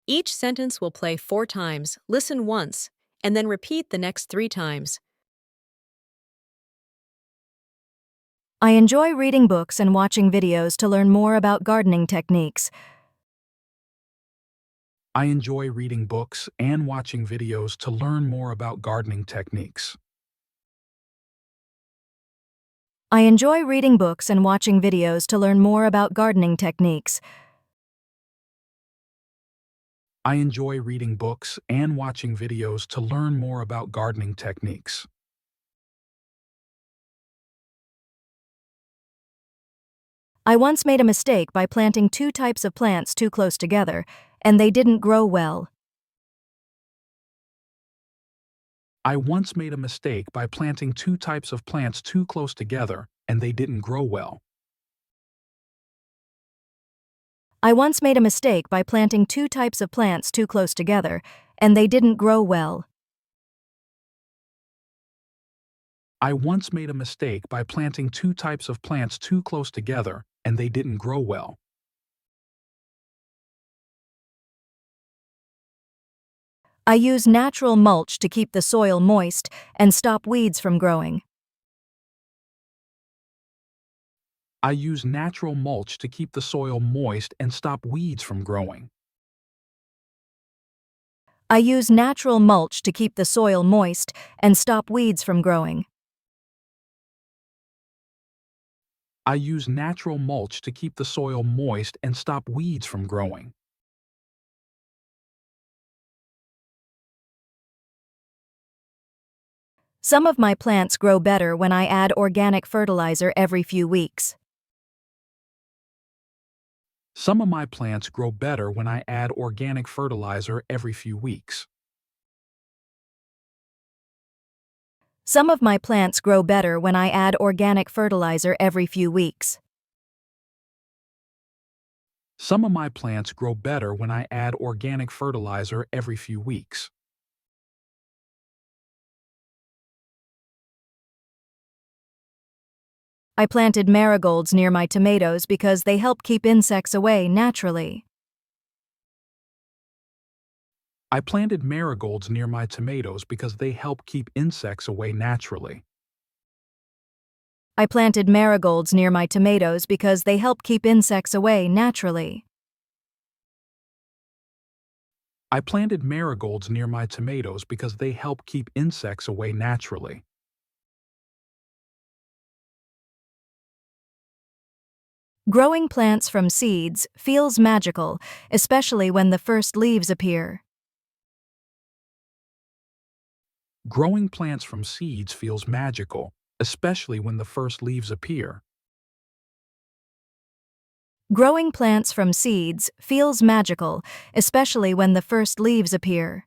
Each sentence will play 4 times, listen once, and then repeat the next 3 times. I enjoy reading books and watching videos to learn more about gardening techniques. I enjoy reading books and watching videos to learn more about gardening techniques. I enjoy reading books and watching videos to learn more about gardening techniques. I enjoy reading books and watching videos to learn more about gardening techniques. I once made a mistake by planting 2 types of plants too close together, and they didn't grow well. I once made a mistake by planting 2 types of plants too close together, and they didn't grow well. I once made a mistake by planting 2 types of plants too close together, and they didn't grow well. I once made a mistake by planting 2 types of plants too close together, and they didn't grow well. I use natural mulch to keep the soil moist and stop weeds from growing. I use natural mulch to keep the soil moist and stop weeds from growing. I use natural mulch to keep the soil moist and stop weeds from growing. I use natural mulch to keep the soil moist and stop weeds from growing. Some of my plants grow better when I add organic fertilizer every few weeks. Some of my plants grow better when I add organic fertilizer every few weeks. Some of my plants grow better when I add organic fertilizer every few weeks. Some of my plants grow better when I add organic fertilizer every few weeks. I planted marigolds near my tomatoes because they help keep insects away naturally. I planted marigolds near my tomatoes because they help keep insects away naturally. I planted marigolds near my tomatoes because they help keep insects away naturally. I planted marigolds near my tomatoes because they help keep insects away naturally. Growing plants from seeds feels magical, especially when the first leaves appear. Growing plants from seeds feels magical, especially when the first leaves appear. Growing plants from seeds feels magical, especially when the first leaves appear.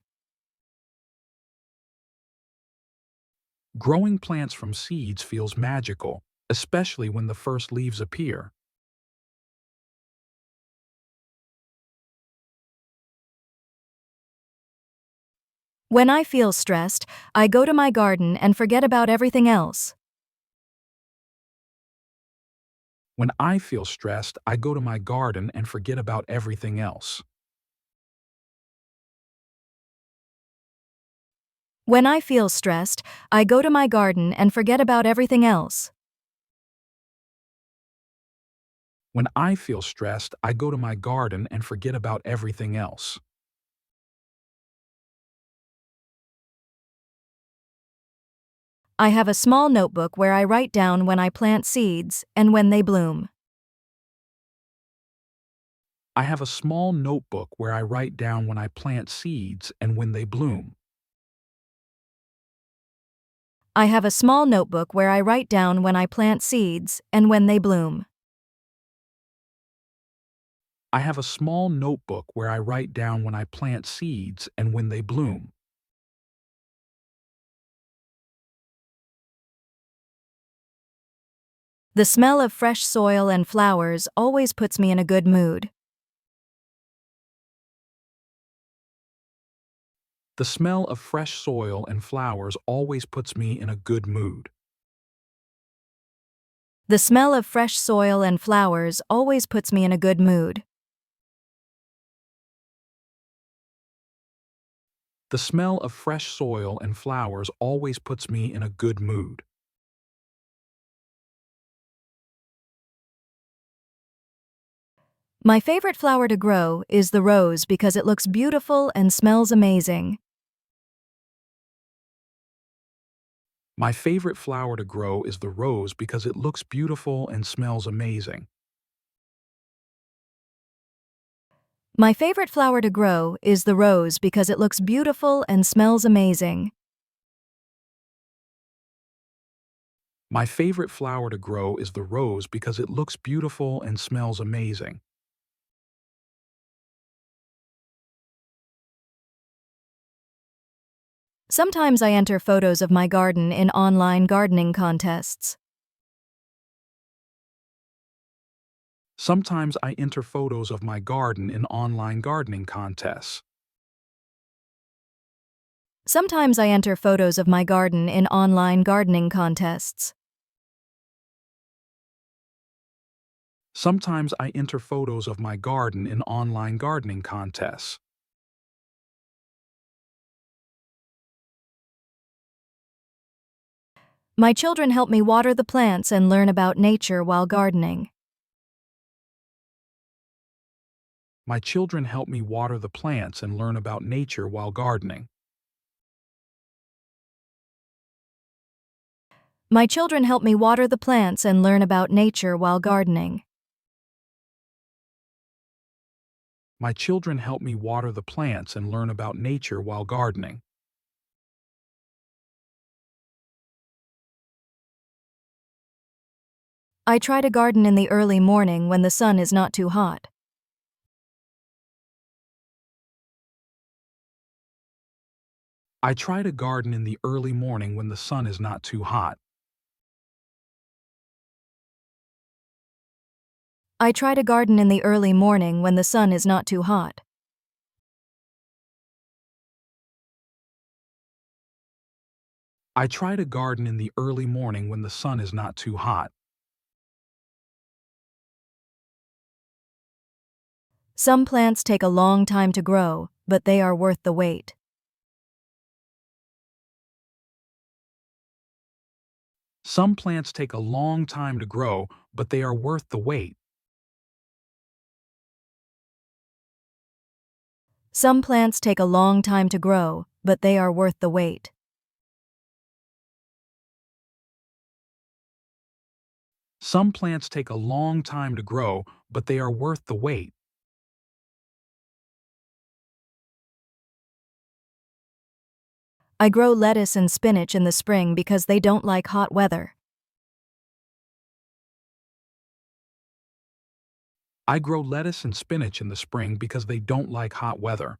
Growing plants from seeds feels magical, especially when the first leaves appear. When I feel stressed, I go to my garden and forget about everything else. When I feel stressed, I go to my garden and forget about everything else. When I feel stressed, I go to my garden and forget about everything else. When I feel stressed, I go to my garden and forget about everything else. I have a small notebook where I write down when I plant seeds and when they bloom. I have a small notebook where I write down when I plant seeds and when they bloom. I have a small notebook where I write down when I plant seeds and when they bloom. I have a small notebook where I write down when I plant seeds and when they bloom. The smell of fresh soil and flowers always puts me in a good mood. The smell of fresh soil and flowers always puts me in a good mood. The smell of fresh soil and flowers always puts me in a good mood. The smell of fresh soil and flowers always puts me in a good mood. My favorite flower to grow is the rose because it looks beautiful and smells amazing. My favorite flower to grow is the rose because it looks beautiful and smells amazing. My favorite flower to grow is the rose because it looks beautiful and smells amazing. My favorite flower to grow is the rose because it looks beautiful and smells amazing. Sometimes I enter photos of my garden in online gardening contests. Sometimes I enter photos of my garden in online gardening contests. Sometimes I enter photos of my garden in online gardening contests. Sometimes I enter photos of my garden in online gardening contests. My children help me water the plants and learn about nature while gardening. My children help me water the plants and learn about nature while gardening. My children help me water the plants and learn about nature while gardening. My children help me water the plants and learn about nature while gardening. I try to garden in the early morning when the sun is not too hot. I try to garden in the early morning when the sun is not too hot. I try to garden in the early morning when the sun is not too hot. I try to garden in the early morning when the sun is not too hot. Some plants take a long time to grow, but they are worth the wait. Some plants take a long time to grow, but they are worth the wait. Some plants take a long time to grow, but they are worth the wait. Some plants take a long time to grow, but they are worth the wait. I grow lettuce and spinach in the spring because they don't like hot weather. I grow lettuce and spinach in the spring because they don't like hot weather.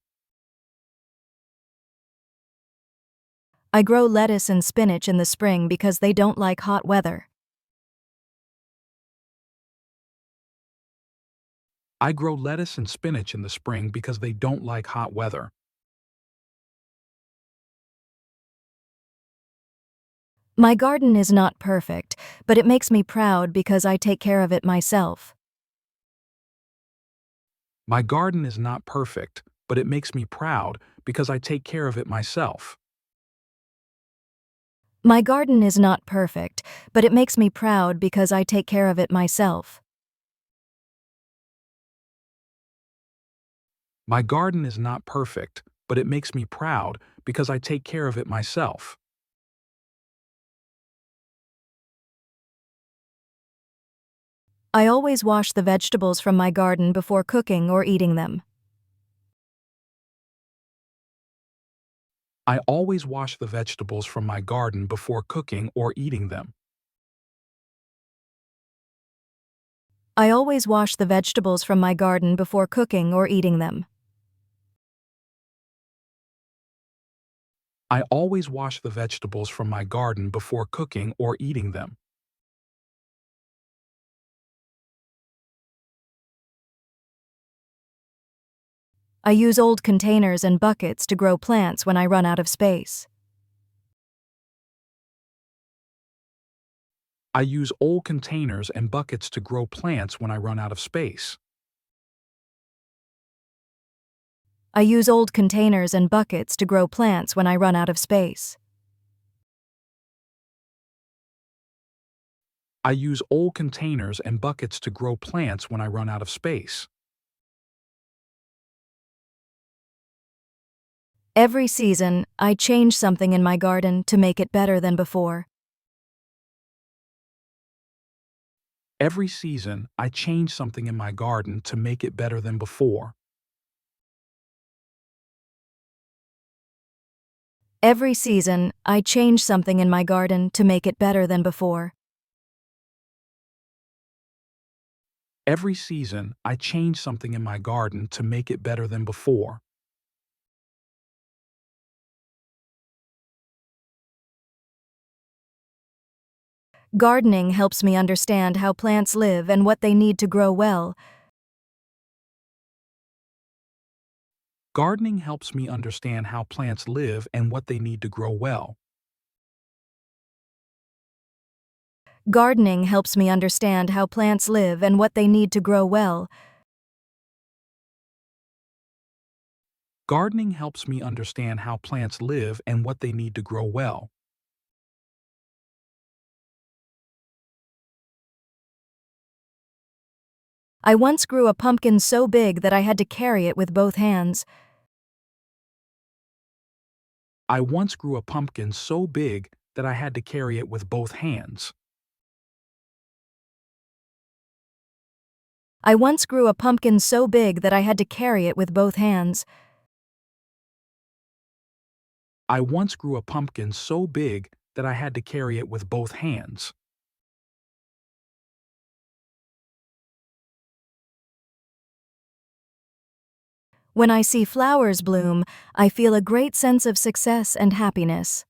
I grow lettuce and spinach in the spring because they don't like hot weather. I grow lettuce and spinach in the spring because they don't like hot weather. My garden is not perfect, but it makes me proud because I take care of it myself. My garden is not perfect, but it makes me proud because I take care of it myself. My garden is not perfect, but it makes me proud because I take care of it myself. My garden is not perfect, but it makes me proud because I take care of it myself. I always wash the vegetables from my garden before cooking or eating them. I always wash the vegetables from my garden before cooking or eating them. I always wash the vegetables from my garden before cooking or eating them. I always wash the vegetables from my garden before cooking or eating them. I use old containers and buckets to grow plants when I run out of space. I use old containers and buckets to grow plants when I run out of space. I use old containers and buckets to grow plants when I run out of space. I use old containers and buckets to grow plants when I run out of space. Every season, I change something in my garden to make it better than before. Every season, I change something in my garden to make it better than before. Every season, I change something in my garden to make it better than before. Every season, I change something in my garden to make it better than before. Gardening helps me understand how plants live and what they need to grow well. Gardening helps me understand how plants live and what they need to grow well. Gardening helps me understand how plants live and what they need to grow well. Gardening helps me understand how plants live and what they need to grow well. I once grew a pumpkin so big that I had to carry it with both hands. I once grew a pumpkin so big that I had to carry it with both hands. I once grew a pumpkin so big that I had to carry it with both hands. I once grew a pumpkin so big that I had to carry it with both hands. When I see flowers bloom, I feel a great sense of success and happiness.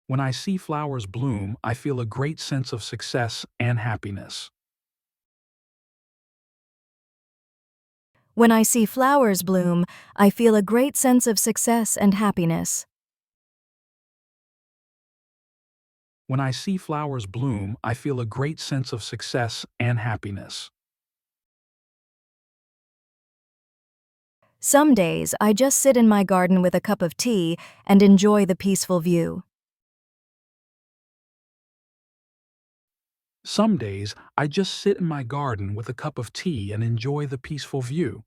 When I see flowers bloom, I feel a great sense of success and happiness. When I see flowers bloom, I feel a great sense of success and happiness. When I see flowers bloom, I feel a great sense of success and happiness. Some days, I just sit in my garden with a cup of tea and enjoy the peaceful view. Some days, I just sit in my garden with a cup of tea and enjoy the peaceful view.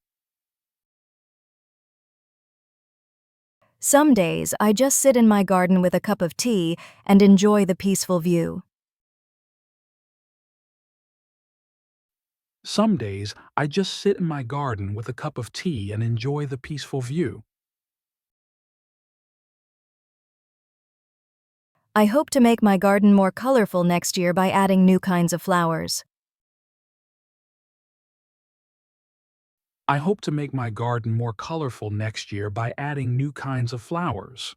Some days, I just sit in my garden with a cup of tea and enjoy the peaceful view. Some days, I just sit in my garden with a cup of tea and enjoy the peaceful view. I hope to make my garden more colorful next year by adding new kinds of flowers. I hope to make my garden more colorful next year by adding new kinds of flowers.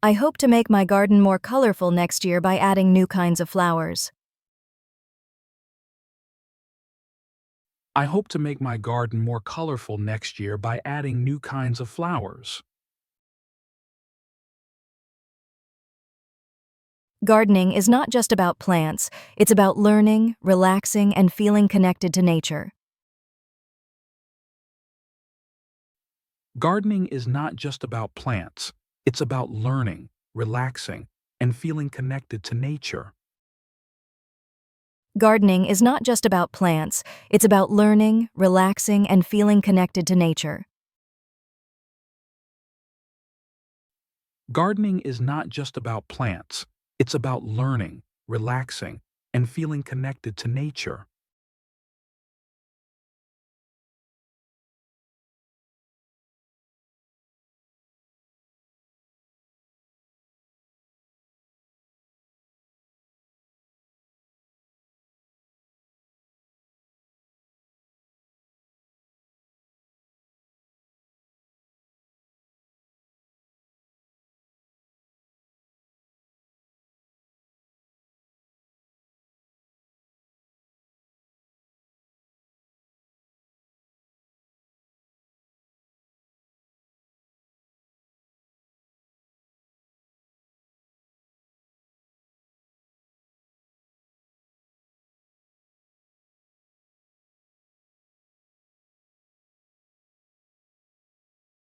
I hope to make my garden more colorful next year by adding new kinds of flowers. I hope to make my garden more colorful next year by adding new kinds of flowers. Gardening is not just about plants, it's about learning, relaxing, and feeling connected to nature. Gardening is not just about plants. It's about learning, relaxing, and feeling connected to nature. Gardening is not just about plants, it's about learning, relaxing, and feeling connected to nature. Gardening is not just about plants. It's about learning, relaxing, and feeling connected to nature.